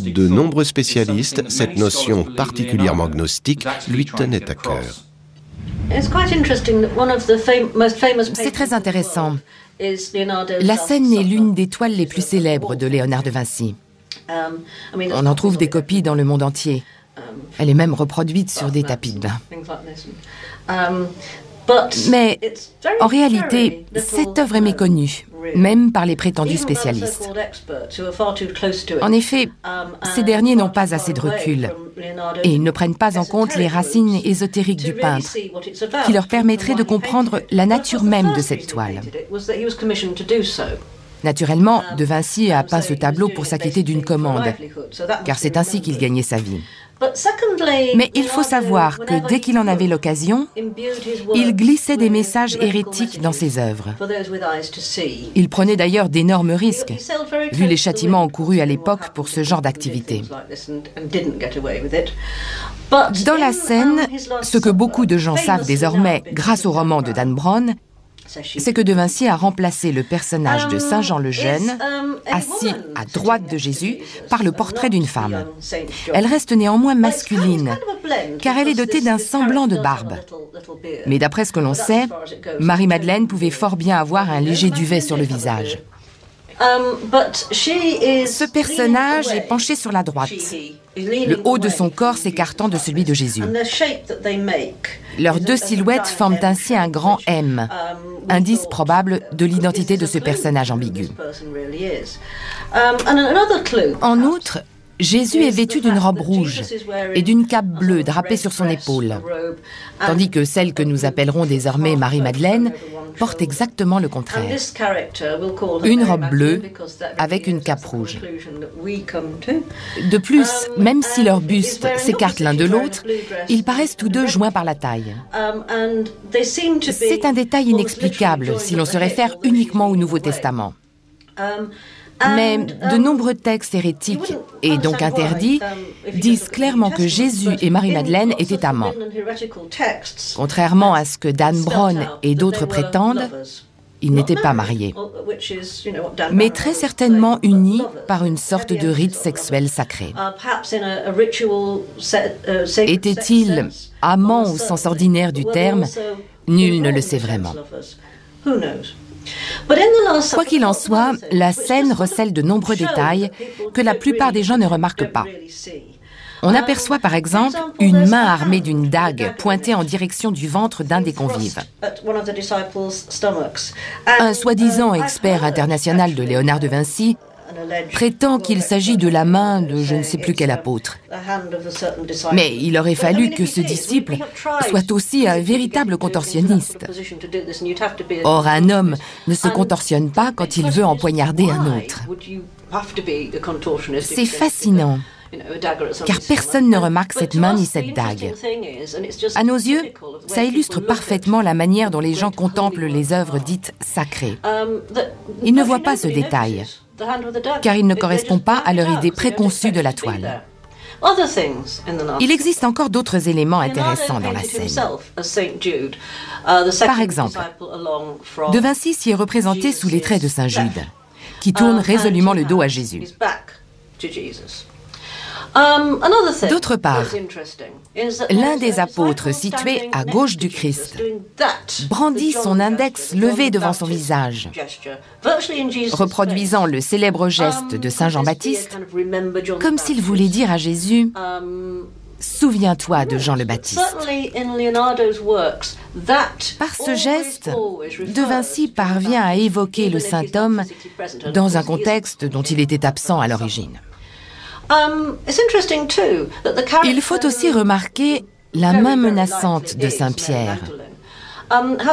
de nombreux spécialistes, cette notion particulièrement gnostique lui tenait à cœur. C'est très intéressant. La scène est l'une des toiles les plus célèbres de Léonard de Vinci. On en trouve des copies dans le monde entier. Elle est même reproduite sur des tapis de bain. Mais en réalité, cette œuvre est méconnue, même par les prétendus spécialistes. En effet, ces derniers n'ont pas assez de recul et ils ne prennent pas en compte les racines ésotériques du peintre, qui leur permettraient de comprendre la nature même de cette toile. Naturellement, De Vinci a peint ce tableau pour s'acquitter d'une commande, car c'est ainsi qu'il gagnait sa vie. Mais il faut savoir que dès qu'il en avait l'occasion, il glissait des messages hérétiques dans ses œuvres. Il prenait d'ailleurs d'énormes risques, vu les châtiments encourus à l'époque pour ce genre d'activité. Dans la scène, ce que beaucoup de gens savent désormais grâce au roman de Dan Brown, c'est que De Vinci a remplacé le personnage de Saint Jean le Jeune, assis à droite de Jésus, par le portrait d'une femme. Elle reste néanmoins masculine, car elle est dotée d'un semblant de barbe. Mais d'après ce que l'on sait, Marie-Madeleine pouvait fort bien avoir un léger duvet sur le visage. Ce personnage est penché sur la droite, le haut de son corps s'écartant de celui de Jésus. Leurs deux silhouettes forment ainsi un grand M, indice probable de l'identité de ce personnage ambigu. En outre, Jésus est vêtu d'une robe rouge et d'une cape bleue drapée sur son épaule, tandis que celle que nous appellerons désormais Marie-Madeleine porte exactement le contraire. Une robe bleue avec une cape rouge. De plus, même si leurs bustes s'écartent l'un de l'autre, ils paraissent tous deux joints par la taille. C'est un détail inexplicable si l'on se réfère uniquement au Nouveau Testament. Mais de nombreux textes hérétiques, et donc interdits, disent clairement que Jésus et Marie-Madeleine étaient amants. Contrairement à ce que Dan Brown et d'autres prétendent, ils n'étaient pas mariés, mais très certainement unis par une sorte de rite sexuel sacré. Étaient-ils amants au sens ordinaire du terme? Nul ne le sait vraiment. Quoi qu'il en soit, la scène recèle de nombreux détails que la plupart des gens ne remarquent pas. On aperçoit par exemple une main armée d'une dague pointée en direction du ventre d'un des convives. Un soi-disant expert international de Léonard de Vinci prétend qu'il s'agit de la main de je ne sais plus quel apôtre. Mais il aurait fallu que ce disciple soit aussi un véritable contorsionniste. Or, un homme ne se contorsionne pas quand il veut empoignarder un autre. C'est fascinant, car personne ne remarque cette main ni cette dague. À nos yeux, ça illustre parfaitement la manière dont les gens contemplent les œuvres dites sacrées. Ils ne voient pas ce détail, car il ne correspond pas à leur idée préconçue de la toile. Il existe encore d'autres éléments intéressants dans la scène. Par exemple, De Vinci s'y est représenté sous les traits de Saint Jude, qui tourne résolument le dos à Jésus. D'autre part, l'un des apôtres situé à gauche du Christ brandit son index levé devant son visage, reproduisant le célèbre geste de Saint Jean-Baptiste, comme s'il voulait dire à Jésus « Souviens-toi de Jean le Baptiste ». Par ce geste, De Vinci parvient à évoquer le saint homme dans un contexte dont il était absent à l'origine. Il faut aussi remarquer la main menaçante de Saint Pierre,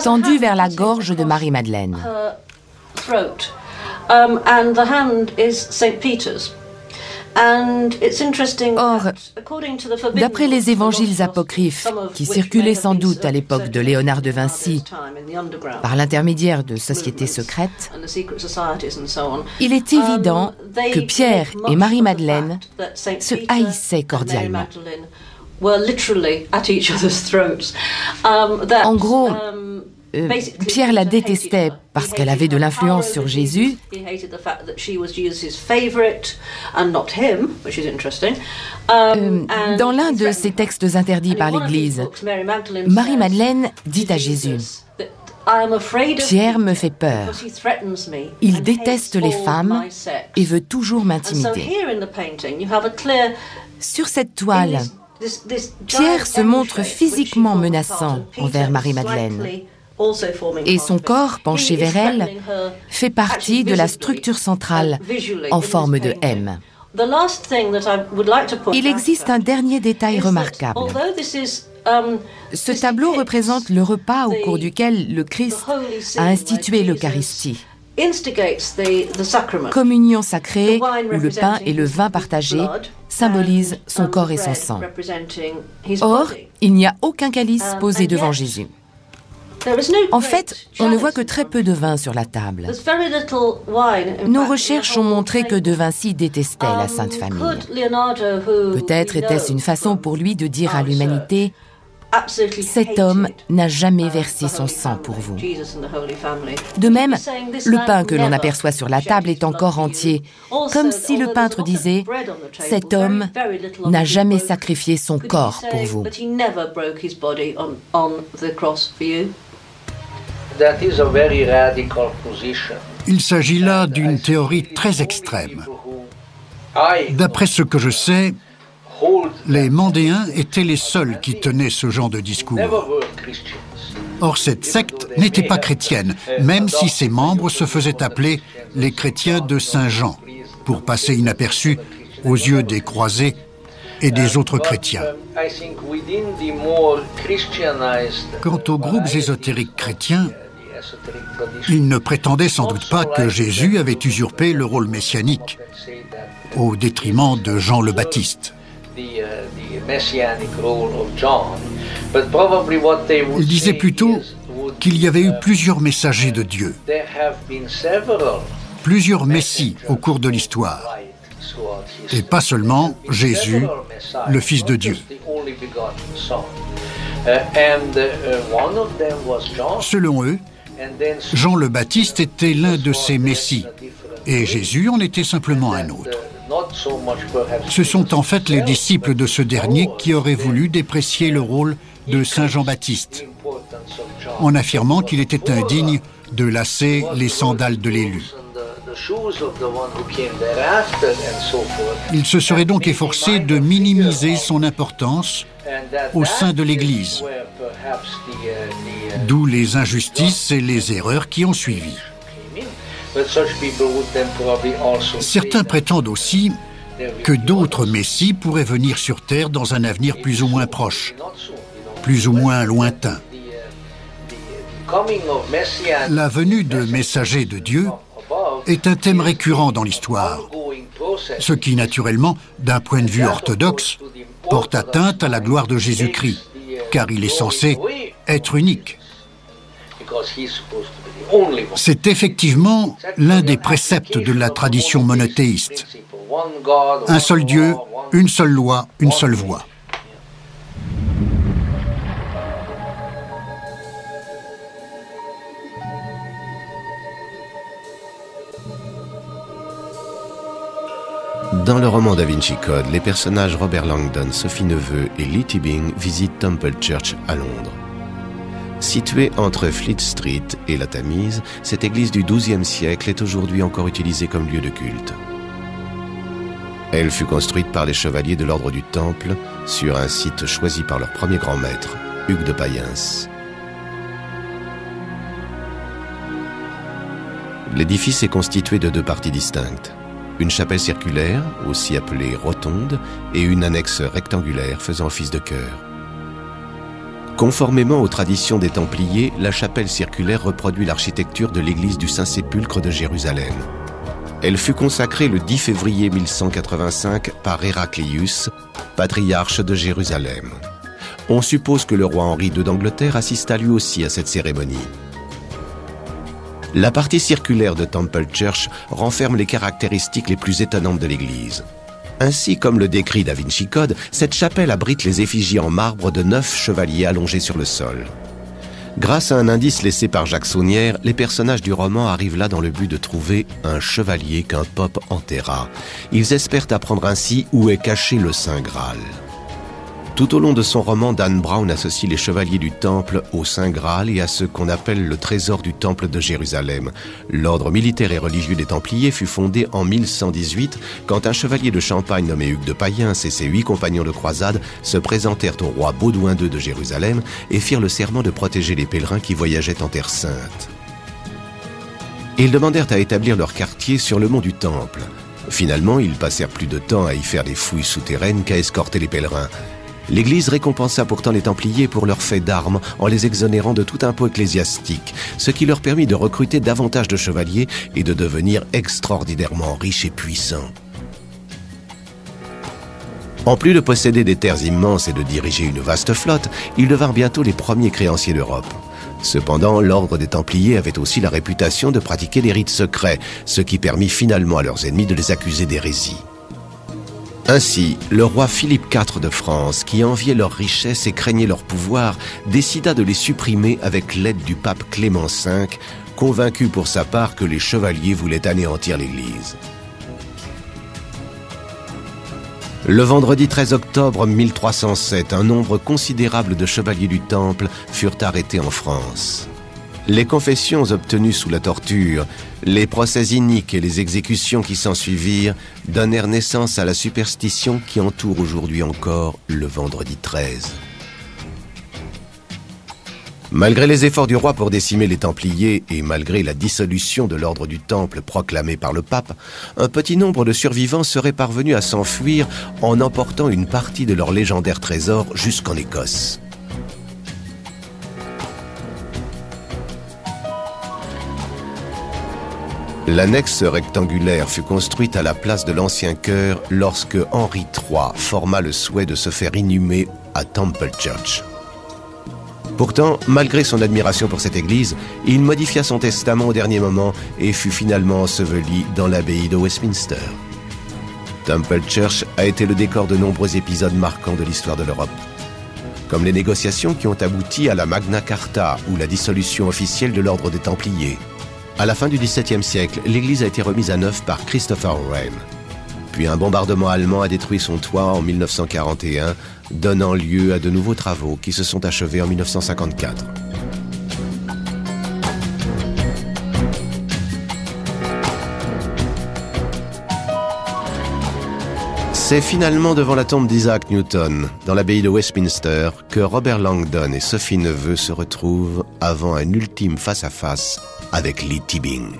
tendue vers la gorge de Marie-Madeleine. Or, d'après les évangiles apocryphes, qui circulaient sans doute à l'époque de Léonard de Vinci, par l'intermédiaire de sociétés secrètes, il est évident que Pierre et Marie-Madeleine se haïssaient cordialement. En gros, Pierre la détestait parce qu'elle avait de l'influence sur Jésus. Dans l'un de ses textes interdits par l'Église, Marie-Madeleine dit à Jésus: Pierre me fait peur. Il déteste les femmes et veut toujours m'intimider. Sur cette toile, Pierre se montre physiquement menaçant envers Marie-Madeleine. Et son corps, penché vers elle, fait partie de la structure centrale en forme de M. Il existe un dernier détail remarquable. Ce tableau représente le repas au cours duquel le Christ a institué l'Eucharistie. Communion sacrée, où le pain et le vin partagés symbolisent son corps et son sang. Or, il n'y a aucun calice posé devant Jésus. En fait, on ne voit que très peu de vin sur la table. Nos recherches ont montré que De Vinci détestait la Sainte Famille. Peut-être était-ce une façon pour lui de dire à l'humanité: cet homme n'a jamais versé son sang pour vous. De même, le pain que l'on aperçoit sur la table est encore entier, comme si le peintre disait: cet homme n'a jamais sacrifié son corps pour vous. Il s'agit là d'une théorie très extrême. D'après ce que je sais, les Mandéens étaient les seuls qui tenaient ce genre de discours. Or, cette secte n'était pas chrétienne, même si ses membres se faisaient appeler les chrétiens de Saint-Jean, pour passer inaperçus aux yeux des croisés et des autres chrétiens. Quant aux groupes ésotériques chrétiens, ils ne prétendaient sans doute pas que Jésus avait usurpé le rôle messianique, au détriment de Jean le Baptiste. Il disait plutôt qu'il y avait eu plusieurs messagers de Dieu, plusieurs messies au cours de l'histoire, et pas seulement Jésus, le Fils de Dieu. Selon eux, Jean le Baptiste était l'un de ces messies, et Jésus en était simplement un autre. Ce sont en fait les disciples de ce dernier qui auraient voulu déprécier le rôle de Saint Jean-Baptiste, en affirmant qu'il était indigne de lasser les sandales de l'élu. Il se serait donc efforcé de minimiser son importance au sein de l'Église, d'où les injustices et les erreurs qui ont suivi. Certains prétendent aussi que d'autres messies pourraient venir sur Terre dans un avenir plus ou moins proche, plus ou moins lointain. La venue de messagers de Dieu est un thème récurrent dans l'histoire, ce qui, naturellement, d'un point de vue orthodoxe, porte atteinte à la gloire de Jésus-Christ, car il est censé être unique. C'est effectivement l'un des préceptes de la tradition monothéiste. Un seul Dieu, une seule loi, une seule voie. Dans le roman Da Vinci Code, les personnages Robert Langdon, Sophie Neveu et Lee Tibbing visitent Temple Church à Londres. Située entre Fleet Street et la Tamise, cette église du XIIe siècle est aujourd'hui encore utilisée comme lieu de culte. Elle fut construite par les chevaliers de l'ordre du Temple sur un site choisi par leur premier grand maître, Hugues de Payens. L'édifice est constitué de deux parties distinctes. Une chapelle circulaire, aussi appelée rotonde, et une annexe rectangulaire faisant office de chœur. Conformément aux traditions des Templiers, la chapelle circulaire reproduit l'architecture de l'église du Saint-Sépulcre de Jérusalem. Elle fut consacrée le 10 février 1185 par Héraclius, patriarche de Jérusalem. On suppose que le roi Henri II d'Angleterre assista lui aussi à cette cérémonie. La partie circulaire de Temple Church renferme les caractéristiques les plus étonnantes de l'église. Ainsi, comme le décrit Da Vinci Code, cette chapelle abrite les effigies en marbre de 9 chevaliers allongés sur le sol. Grâce à un indice laissé par Jacques Saunière, les personnages du roman arrivent là dans le but de trouver un chevalier qu'un pope enterra. Ils espèrent apprendre ainsi où est caché le Saint Graal. Tout au long de son roman, Dan Brown associe les chevaliers du Temple au Saint Graal et à ce qu'on appelle le trésor du Temple de Jérusalem. L'ordre militaire et religieux des Templiers fut fondé en 1118 quand un chevalier de Champagne nommé Hugues de Payens et ses 8 compagnons de croisade se présentèrent au roi Baudouin II de Jérusalem et firent le serment de protéger les pèlerins qui voyageaient en Terre Sainte. Ils demandèrent à établir leur quartier sur le mont du Temple. Finalement, ils passèrent plus de temps à y faire des fouilles souterraines qu'à escorter les pèlerins. L'Église récompensa pourtant les Templiers pour leur fait d'armes en les exonérant de tout impôt ecclésiastique, ce qui leur permit de recruter davantage de chevaliers et de devenir extraordinairement riches et puissants. En plus de posséder des terres immenses et de diriger une vaste flotte, ils devinrent bientôt les premiers créanciers d'Europe. Cependant, l'ordre des Templiers avait aussi la réputation de pratiquer des rites secrets, ce qui permit finalement à leurs ennemis de les accuser d'hérésie. Ainsi, le roi Philippe IV de France, qui enviait leurs richesses et craignait leur pouvoir, décida de les supprimer avec l'aide du pape Clément V, convaincu pour sa part que les chevaliers voulaient anéantir l'Église. Le vendredi 13 octobre 1307, un nombre considérable de chevaliers du Temple furent arrêtés en France. Les confessions obtenues sous la torture, les procès iniques et les exécutions qui s'ensuivirent donnèrent naissance à la superstition qui entoure aujourd'hui encore le vendredi 13. Malgré les efforts du roi pour décimer les Templiers et malgré la dissolution de l'ordre du Temple proclamée par le pape, un petit nombre de survivants seraient parvenus à s'enfuir en emportant une partie de leur légendaire trésor jusqu'en Écosse. L'annexe rectangulaire fut construite à la place de l'ancien chœur lorsque Henri III forma le souhait de se faire inhumer à Temple Church. Pourtant, malgré son admiration pour cette église, il modifia son testament au dernier moment et fut finalement enseveli dans l'abbaye de Westminster. Temple Church a été le décor de nombreux épisodes marquants de l'histoire de l'Europe, comme les négociations qui ont abouti à la Magna Carta ou la dissolution officielle de l'ordre des Templiers. À la fin du XVIIe siècle, l'église a été remise à neuf par Christopher Wren. Puis un bombardement allemand a détruit son toit en 1941, donnant lieu à de nouveaux travaux qui se sont achevés en 1954. C'est finalement devant la tombe d'Isaac Newton, dans l'abbaye de Westminster, que Robert Langdon et Sophie Neveu se retrouvent avant un ultime face-à-face avec Lee Tibing.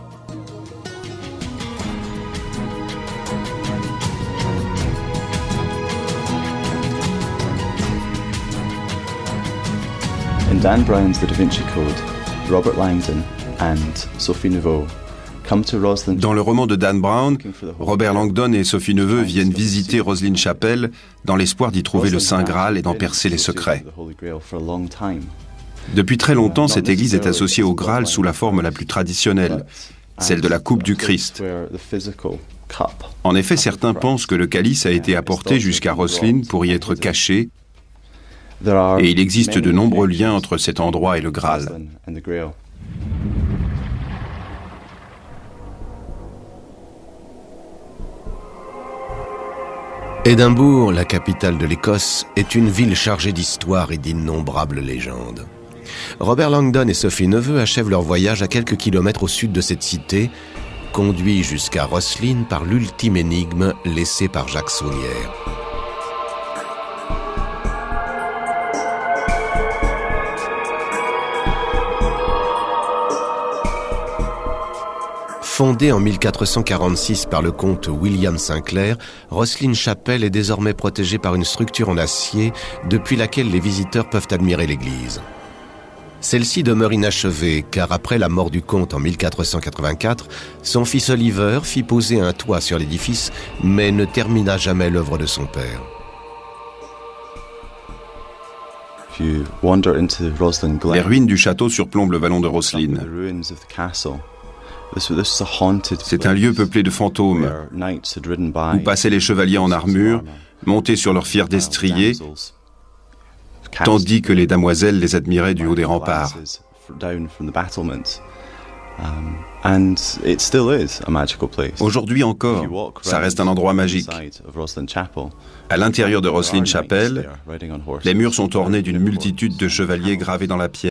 In Dan Brown's The Da Vinci Code, Robert Langdon and Sophie Neveu come to Rosslyn. Dans le roman de Dan Brown, Robert Langdon et Sophie Neveu viennent visiter Roslyn Chapel dans l'espoir d'y trouver le Saint Graal et d'en percer les secrets. Depuis très longtemps, cette église est associée au Graal sous la forme la plus traditionnelle, celle de la coupe du Christ. En effet, certains pensent que le calice a été apporté jusqu'à Roslyn pour y être caché, et il existe de nombreux liens entre cet endroit et le Graal. Édimbourg, la capitale de l'Écosse, est une ville chargée d'histoire et d'innombrables légendes. Robert Langdon et Sophie Neveu achèvent leur voyage à quelques kilomètres au sud de cette cité, conduits jusqu'à Roslyn par l'ultime énigme laissée par Jacques Saunière. Fondée en 1446 par le comte William Sinclair, Roslyn Chapel est désormais protégée par une structure en acier depuis laquelle les visiteurs peuvent admirer l'église. Celle-ci demeure inachevée car après la mort du comte en 1484, son fils Oliver fit poser un toit sur l'édifice mais ne termina jamais l'œuvre de son père. Les ruines du château surplombent le vallon de Roslyn. C'est un lieu peuplé de fantômes, où passaient les chevaliers en armure, montés sur leurs fiers destriers, tandis que les damoiselles les admiraient du haut des remparts. Aujourd'hui encore, ça reste un endroit magique. À l'intérieur de Roslin Chapel, les murs sont ornés d'une multitude de chevaliers gravés dans la pierre.